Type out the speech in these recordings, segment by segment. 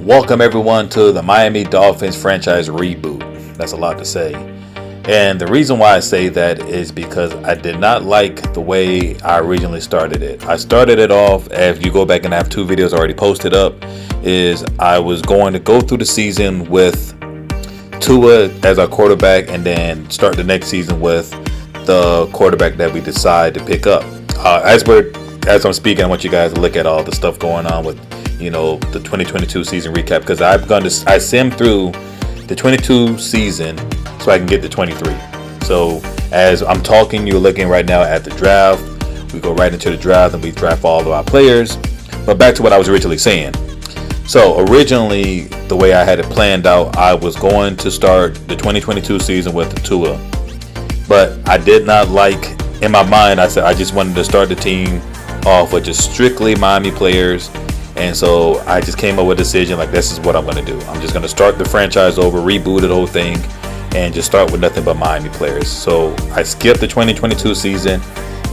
Welcome everyone to the Miami Dolphins franchise reboot. That's a lot to say. And the reason why I say that is because I did not like the way I originally started it. I started it off, if you go back and I have 2 videos already posted up, is I was going to go through the season with Tua as our quarterback and then start the next season with the quarterback that we decide to pick up. As I'm speaking, I want you guys to look at all the stuff going on with the 2022 season recap, because I simmed through the 22 season so I can get to 23. So as I'm talking, you're looking right now at the draft. We go right into the draft and we draft all of our players. But back to what I was originally saying. So originally, the way I had it planned out, I was going to start the 2022 season with the Tua. But I did not like, in my mind, I said I just wanted to start the team off with just strictly Miami players. And so I just came up with a decision like, this is what I'm going to do. I'm just going to start the franchise over, reboot the whole thing, and just start with nothing but Miami players. So I skipped the 2022 season,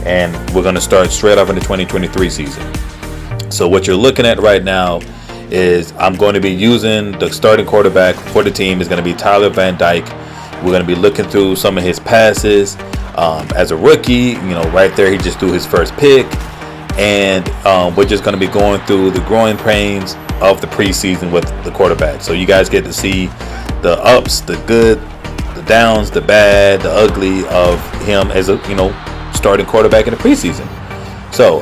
and we're going to start straight off in the 2023 season. So what you're looking at right now is I'm going to be using the starting quarterback for the team is going to be Tyler Van Dyke. We're going to be looking through some of his passes as a rookie. Right there, he just threw his first pick. And we're just going to be going through the growing pains of the preseason with the quarterback. So you guys get to see the ups, the good, the downs, the bad, the ugly of him as a starting quarterback in the preseason. So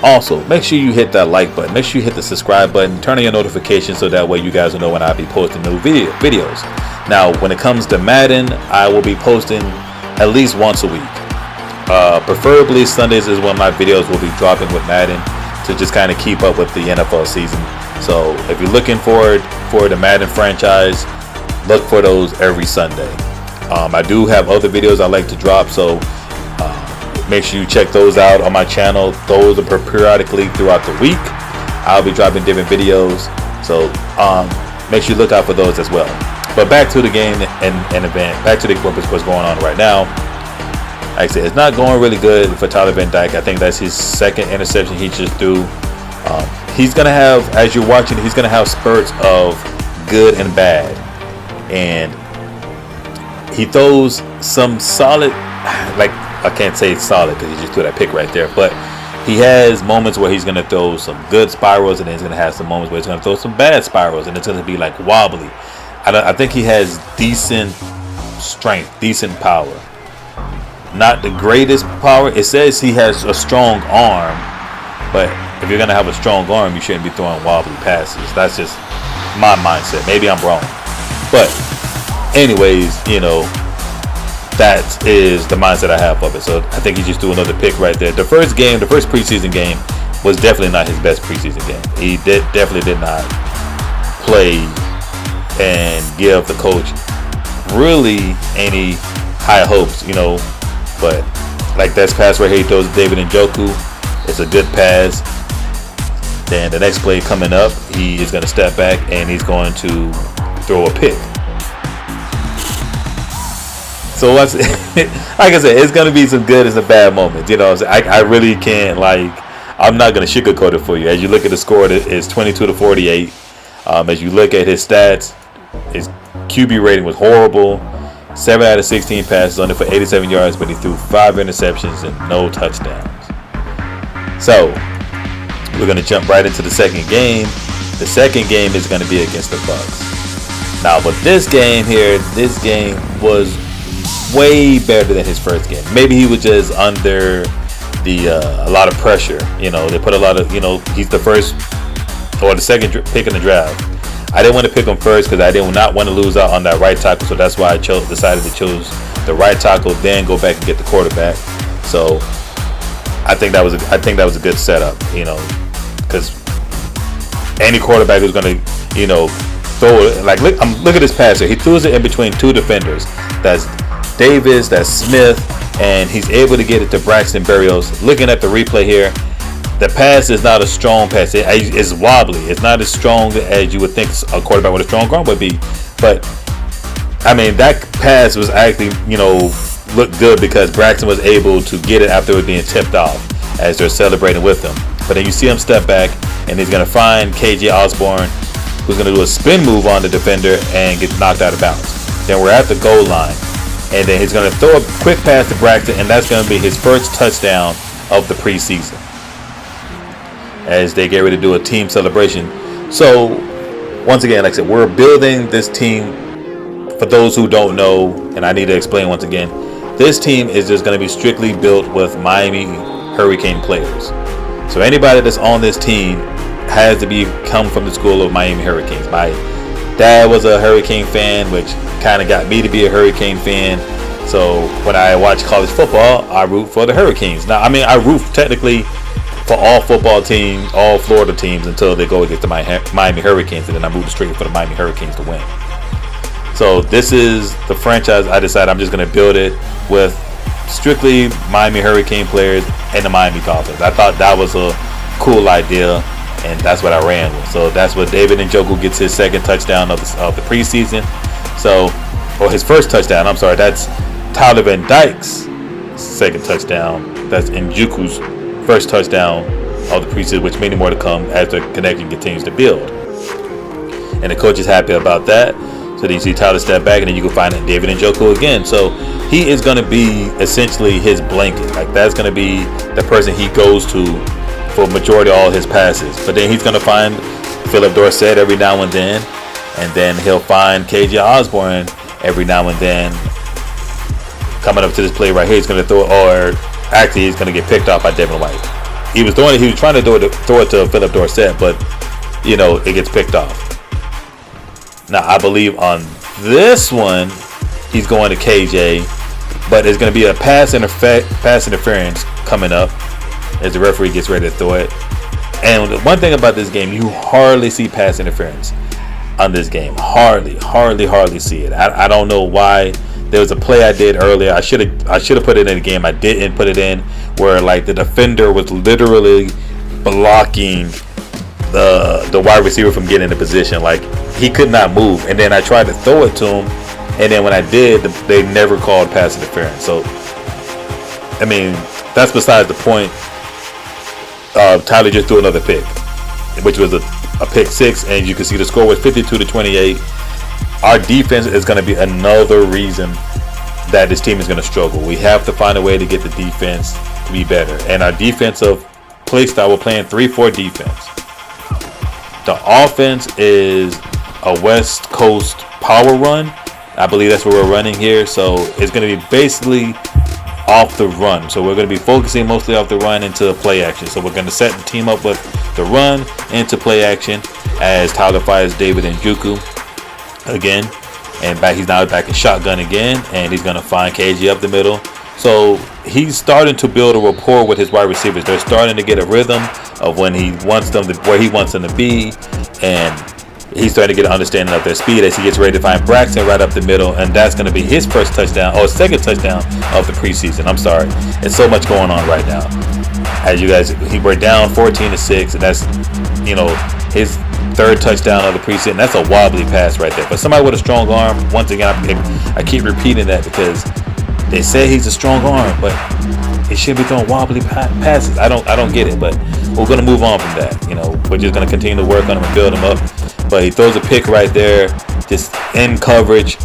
also make sure you hit that like button, make sure you hit the subscribe button, turn on your notifications so that way you guys will know when I'll be posting new videos. Now when it comes to Madden, I will be posting at least once a week. Preferably Sundays is when my videos will be dropping with Madden to just kind of keep up with the NFL season. So if you're looking forward for the Madden franchise, look for those every Sunday. I do have other videos I like to drop, so make sure you check those out on my channel. Those are periodically throughout the week. I'll be dropping different videos, so make sure you look out for those as well. But back to the game and event, back to what's going on right now. Like I said, it's not going really good for Tyler Van Dyke. I think that's his second interception he just threw. He's going to have, as you're watching, he's going to have spurts of good and bad. And he throws some solid, like I can't say solid because he just threw that pick right there. But he has moments where he's going to throw some good spirals, and then he's going to have some moments where he's going to throw some bad spirals. And it's going to be like wobbly. I think he has decent strength, decent power. Not the greatest power. It says he has a strong arm, but if you're going to have a strong arm, you shouldn't be throwing wobbly passes. That's just my mindset. Maybe I'm wrong. But anyways, that is the mindset I have of it. So I think he just threw another pick right there. The first preseason game was definitely not his best preseason game. He definitely did not play and give the coach really any high hopes, But like that pass right here, he throws David Njoku. It's a good pass. Then the next play coming up, he is going to step back and he's going to throw a pick. So like I said, it's going to be some good and some bad moments. I really can't I'm not going to sugarcoat it for you. As you look at the score, it's 22-48. As you look at his stats, his QB rating was horrible. 7 out of 16 passes, only for 87 yards, but he threw 5 interceptions and no touchdowns. So, we're going to jump right into the second game. The second game is going to be against the Bucs. Now, but this game was way better than his first game. Maybe he was just under a lot of pressure. They put a lot of, he's the first or the second pick in the draft. I didn't want to pick him first because I did not want to lose out on that right tackle. So that's why I decided to choose the right tackle, then go back and get the quarterback. So I think that was a good setup, because any quarterback who's going to, throw it. Like look at this pass here. He throws it in between 2 defenders. That's Davis, that's Smith, and he's able to get it to Braxton Berrios. Looking at the replay here, the pass is not a strong pass. It's wobbly. It's not as strong as you would think a quarterback with a strong arm would be. But, that pass was actually, looked good because Braxton was able to get it after it being tipped off as they're celebrating with him. But then you see him step back, and he's going to find KJ Osborne, who's going to do a spin move on the defender and get knocked out of bounds. Then we're at the goal line, and then he's going to throw a quick pass to Braxton, and that's going to be his first touchdown of the preseason as they get ready to do a team celebration. So, once again, like I said, we're building this team. For those who don't know, and I need to explain once again, this team is just going to be strictly built with Miami Hurricane players. So anybody that's on this team has to come from the school of Miami Hurricanes. My dad was a Hurricane fan, which kind of got me to be a Hurricane fan. So when I watch college football, I root for the Hurricanes. Now, I mean, I root technically for all football teams, all Florida teams, until they go against the Miami Hurricanes, and then I move straight for the Miami Hurricanes to win. So this is the franchise I decided I'm just going to build it with strictly Miami Hurricane players and the Miami Dolphins. I thought that was a cool idea, and that's what I ran with. So that's what David Njoku gets his second touchdown of the preseason. So, or his first touchdown, I'm sorry, that's Tyler Van Dyke's second touchdown. That's Njoku's first touchdown of the preseason, which many more to come as the connection continues to build. And the coach is happy about that. So then you see Tyler step back, and then you can find David Njoku again. So he is going to be essentially his blanket. Like, that's going to be the person he goes to for majority of all his passes. But then he's going to find Philip Dorsett every now and then he'll find KJ Osborne every now and then. Coming up to this play right here, he's going to throw it, or actually he's going to get picked off by Devin White. He was trying to throw it to Philip Dorsett, but it gets picked off. Now, I believe on this one, he's going to KJ, but it's going to be a pass interference coming up as the referee gets ready to throw it. And one thing about this game, you hardly see pass interference on this game. Hardly see it. I don't know why. There was a play I did earlier. I should have put it in the game. I didn't put it in, where like the defender was literally blocking the wide receiver from getting in position. Like, he could not move, and then I tried to throw it to him, and then when I did, they never called pass interference. So, I mean, that's besides the point. Tyler just threw another pick, which was a pick six, and you can see the score was 52-28. Our defense is going to be another reason that this team is going to struggle. We have to find a way to get the defense to be better, and our defensive play style, we're playing 3-4 defense. The offense is a West Coast power run. I believe that's what we're running here. So it's going to be basically off the run. So we're going to be focusing mostly off the run into play action. So we're going to set the team up with the run into play action as Tyler fires David Njoku again. And he's now back in shotgun again. And he's going to find KJ up the middle. So he's starting to build a rapport with his wide receivers. They're starting to get a rhythm of when he wants them to, where he wants them to be, and he's starting to get an understanding of their speed as he gets ready to find Braxton right up the middle, and that's going to be his first touchdown, or second touchdown of the preseason. I'm sorry, there's so much going on right now. As you guys, we're down 14-6, and that's his third touchdown of the preseason. That's a wobbly pass right there. But somebody with a strong arm, once again, I keep repeating that because they say he's a strong arm, but he should be throwing wobbly passes. I don't get it, but we're going to move on from that. We're just going to continue to work on him and build him up. But he throws a pick right there, just in coverage.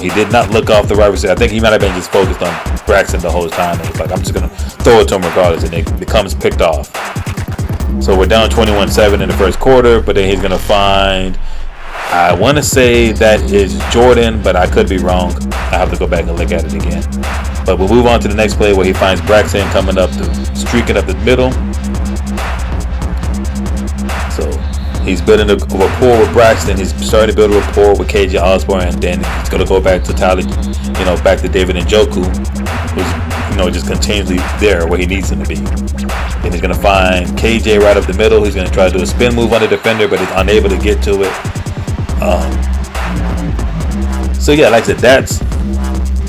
He did not look off the right receiver. I think he might have been just focused on Braxton the whole time. And he's like, I'm just going to throw it to him regardless, and it becomes picked off. So we're down 21-7 in the first quarter, but then he's going to find, I want to say that is Jordan, but I could be wrong. I have to go back and look at it again. But we'll move on to the next play where he finds Braxton streaking up the middle. So he's building a rapport with Braxton. He's starting to build a rapport with KJ Osborne, and then he's going to go back to Tyler, back to David Njoku, who's, just continually there where he needs him to be. Then he's going to find KJ right up the middle. He's going to try to do a spin move on the defender, but he's unable to get to it. So yeah, like I said, that's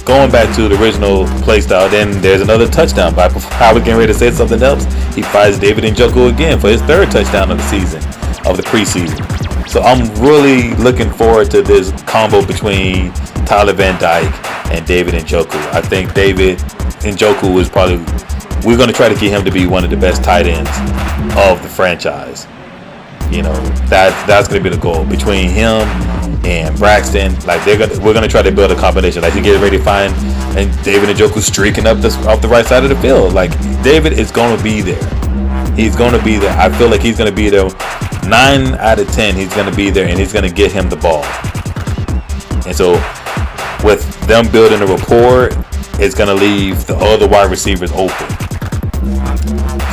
going back to the original play style. Then there's another touchdown. But I was getting ready to say something else. He fires David Njoku again for his third touchdown of the season, of the preseason. So I'm really looking forward to this combo between Tyler Van Dyke and David Njoku. I think David Njoku is probably we're going to try to get him to be one of the best tight ends of the franchise. You know, that's going to be the goal between him and Braxton. Like we're going to try to build a combination. Like he gets ready to find, and David Njoku streaking up off the right side of the field. Like David is going to be there. He's going to be there. I feel like he's going to be there. 9 out of 10, he's going to be there, and he's going to get him the ball. And so, with them building a rapport, it's going to leave the other wide receivers open.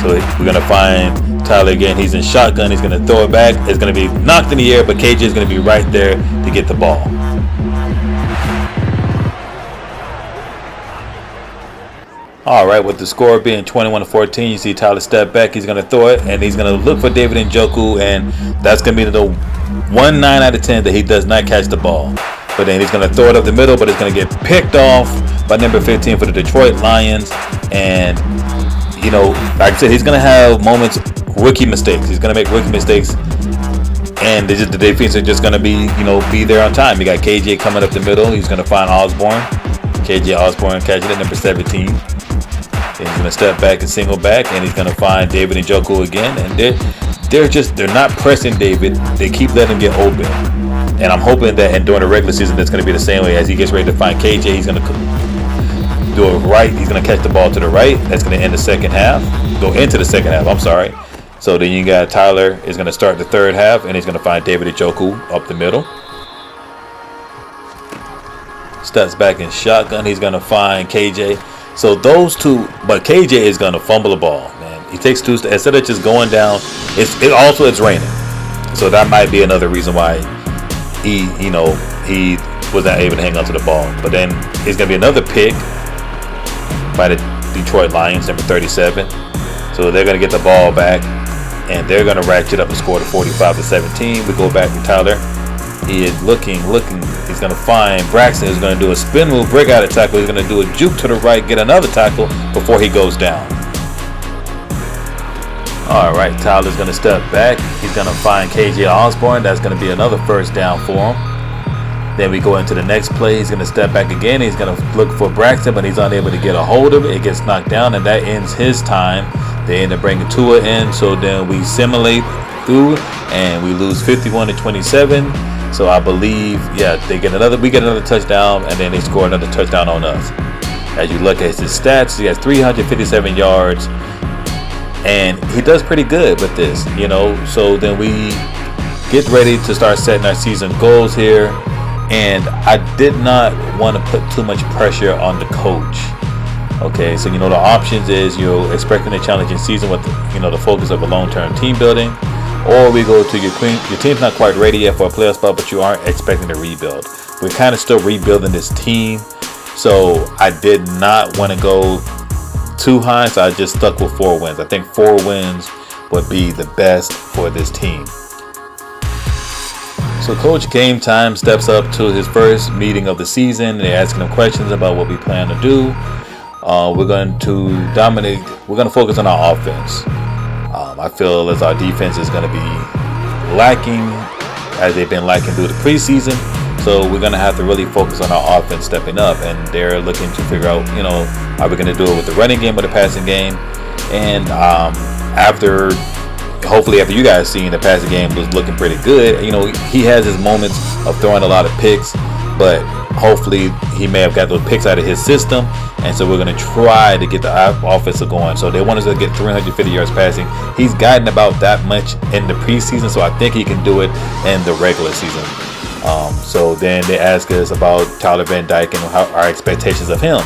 So we're going to find Tyler again. He's in shotgun. He's going to throw it back. It's going to be knocked in the air, but KJ is going to be right there to get the ball. All right, with the score being 21-14, you see Tyler step back. He's going to throw it, and he's going to look for David Njoku, and that's going to be the 9 out of 10 that he does not catch the ball. But then he's going to throw it up the middle, but it's going to get picked off by number 15 for the Detroit Lions. And, you know, like I said, he's going to have moments, rookie mistakes. He's going to make rookie mistakes, and the defense are just going to be there on time. You got KJ coming up the middle. He's going to find Osborne. KJ Osborne catching it, number 17. And he's going to step back and single back, and he's going to find David Njoku again. And they're not pressing David. They keep letting him get open. And I'm hoping that during the regular season, that's going to be the same way. As he gets ready to find KJ, he's going to do it right. He's going to catch the ball to the right. That's going to end the second half. Go into the second half. I'm sorry. So then you got Tyler is going to start the third half, and he's going to find David Njoku up the middle. Steps back in shotgun. He's going to find KJ. So those two, but KJ is going to fumble the ball, man. He takes two, instead of just going down, it's raining. So that might be another reason why he was not able to hang on to the ball. But then it's going to be another pick by the Detroit Lions, number 37. So they're going to get the ball back, and they're going to ratchet up the score to 45-17. We go back to Tyler. He is looking. He's going to find Braxton, who's going to do a spin move, break out a tackle. He's going to do a juke to the right, get another tackle before he goes down. All right, Tyler's going to step back. He's going to find KJ Osborne. That's going to be another first down for him. Then we go into the next play. He's going to step back again. He's going to look for Braxton, but he's unable to get a hold of it. It gets knocked down, and that ends his time. They end up bringing Tua in, so then we simulate through, and we lose 51-27. So I believe, we get another touchdown, and then they score another touchdown on us. As you look at his stats, he has 357 yards, and he does pretty good with this, So then we get ready to start setting our season goals here, and I did not want to put too much pressure on the coach. Okay, so the options is you're expecting a challenging season with the focus of a long-term team building. Or we go to your team's not quite ready yet for a playoff spot, but you aren't expecting to rebuild. We're kind of still rebuilding this team. So I did not want to go too high, so I just stuck with 4 wins. I think 4 wins would be the best for this team. So Coach Game Time steps up to his first meeting of the season. They're asking him questions about what we plan to do. We're going to dominate. We're going to focus on our offense. I feel as our defense is going to be lacking, as they've been lacking through the preseason. So we're going to have to really focus on our offense stepping up. And they're looking to figure out, are we going to do it with the running game or the passing game? And hopefully after you guys seeing the passing game was looking pretty good, he has his moments of throwing a lot of picks, but hopefully he may have got those picks out of his system. And so we're going to try to get the offense going. So they want us to get 350 yards passing. He's gotten about that much in the preseason, so I think he can do it in the regular season. So then they ask us about Tyler Van Dyke and our expectations of him.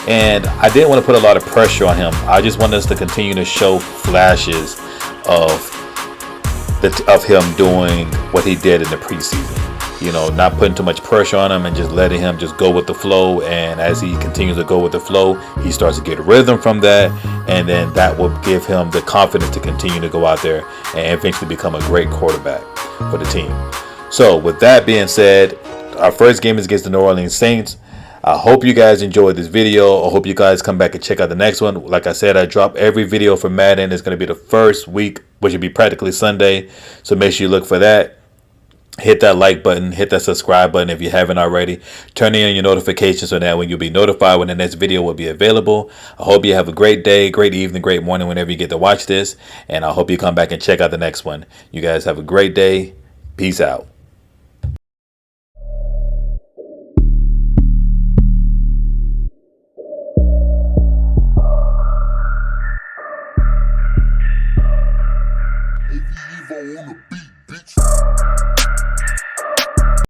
And I didn't want to put a lot of pressure on him. I just wanted us to continue to show flashes of him doing what he did in the preseason. Not putting too much pressure on him and just letting him just go with the flow. And as he continues to go with the flow, he starts to get rhythm from that. And then that will give him the confidence to continue to go out there and eventually become a great quarterback for the team. So with that being said, our first game is against the New Orleans Saints. I hope you guys enjoyed this video. I hope you guys come back and check out the next one. Like I said, I drop every video for Madden. It's going to be the first week, which will be practically Sunday. So make sure you look for that. hit that like button, hit that subscribe button if you haven't already. Turn on your notifications so that when you'll be notified when the next video will be available. I hope you have a great day, great evening, great morning whenever you get to watch this. And I hope you come back and check out the next one. You guys have a great day. Peace out. On the beat, bitch.